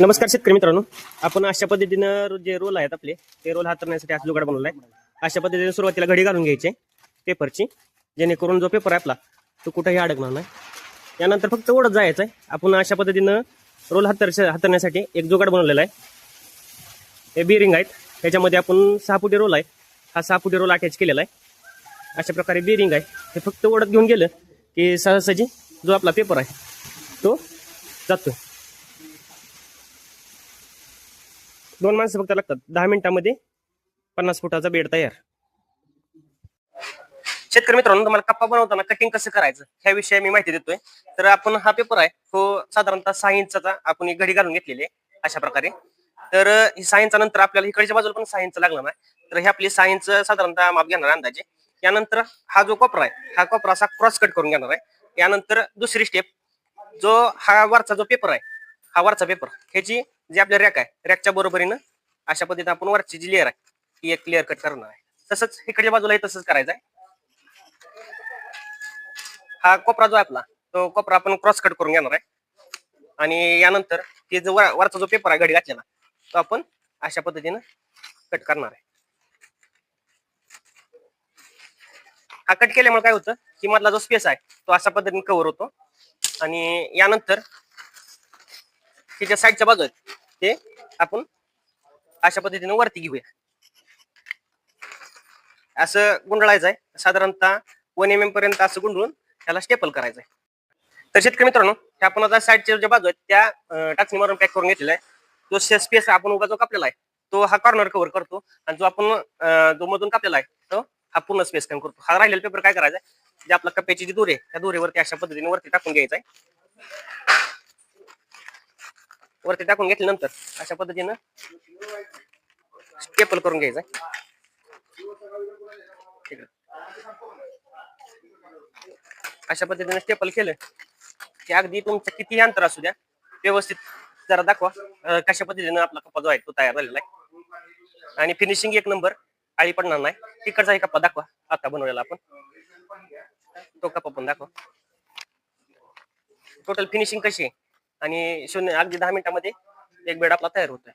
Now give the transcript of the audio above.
नमस्कार शेतकरी मित्रांनो, आपण अशा पद्धतीनं जे रोल आहेत आपले ते रोल हाताळण्यासाठी आज जुगाड बनवलाय। अशा पद्धतीने सुरुवातीला घडी घालून घ्यायचे पेपरची, जेणेकरून जो पेपर आहे आपला तो कुठेही अडकणार नाही। यानंतर फक्त ओढत जायचं आहे। आपण अशा पद्धतीनं रोल हाताळण्यासाठी एक जुगाड बनवलेला आहे। हे बेरिंग आहेत, त्याच्यामध्ये आपण 6 फुटी रोल आहे, हा 6 फुटी रोल अटॅच केलेला आहे। अशा प्रकारे बेरिंग आहे, हे फक्त ओढत घेऊन गेलं की सहजासहजी जो आपला पेपर आहे तो जातोय। 2 माणसं फक्त लागतात। 10 मिनिटांमध्ये 50 फुटाचा बेड तयार। शेतकरी मित्रांनो, तुम्हाला कप्पा बनवताना कटिंग कसं करायचं ह्याविषयी मी माहिती देतोय। तर आपण हा पेपर आहे तो साधारणतः 6 इंचाचा आपण एक घडी घालून घेतलेली आहे अशा प्रकारे। तर ही 6 इंचा नंतर आपल्याला इकडच्या बाजूला पण 6 इंच लागणार आहे। तर हे आपली 6 इंच साधारणतः माप घेणार अंदाजे। यानंतर हा जो कोपरा आहे हा कोपरा असा क्रॉस कट करून घेणार आहे। यानंतर दुसरी स्टेप, जो हा वरचा जो पेपर आहे हा वरचा पेपर, ह्याची जी आपल्या रॅक आहे रॅकच्या बरोबरीनं अशा पद्धतीने आपण वरची जी लेअर आहे ती एक क्लिअर कट करणार आहे। तसंच इकडच्या बाजूलाही तसंच करायचं आहे। हा कोपरा जो आहे आपला तो कोपरा आपण क्रॉस कट करून घेणार आहे। आणि यानंतर ते जो वरचा जो पेपर आहे घडी घातलेला तो आपण अशा पद्धतीनं कट करणार आहे। हा कट केल्यामुळे काय होतं की मधला जो स्पेस आहे तो अशा पद्धतीने कव्हर होतो। आणि यानंतर तिच्या साईडच्या बाजू आहेत ते आपण अशा पद्धतीने वरती घेऊया। असं गुंडळायचं आहे, साधारणतः 1 mm पर्यंत असं गुंडळून त्याला स्टेपल करायचं आहे। तर शेतकरी मित्रांनो, हे आपण आता साईडच्या ज्या बाजू आहेत त्या टाचणी मारून पॅक करून घेतलेला आहे। जो स्पेस आपण उभा जो कापलेला आहे तो हा कॉर्नर कव्हर करतो, आणि जो आपण जो मधून कापलेला आहे तो हा पूर्ण स्पेस कव्हर करतो। हा राहिलेला पेपर काय करायचा आहे, जे आपला कप्प्याची जी दोरी आहे त्या दोरीवरती अशा पद्धतीने वरती टाकून घ्यायचा आहे। वरती टाकून घेतल्यानंतर अशा पद्धतीनं स्टेपल करून घ्यायचं आहे। अशा पद्धतीने स्टेपल केलं की अगदी तुमचं किती अंतर असू द्या, व्यवस्थित जरा दाखवा कशा पद्धतीने आपला कप्पा जो आहे तो तयार झालेला आहे। आणि फिनिशिंग एक नंबर, आळी पडणार नाही। तिकडचा कप्पा दाखवा आता बनवलेला आपण, तो कप्पा पण दाखवा। टोटल फिनिशिंग कशी आहे आणि अगदी 10 मिनिटांमध्ये एक बेड आपला तयार होतोय।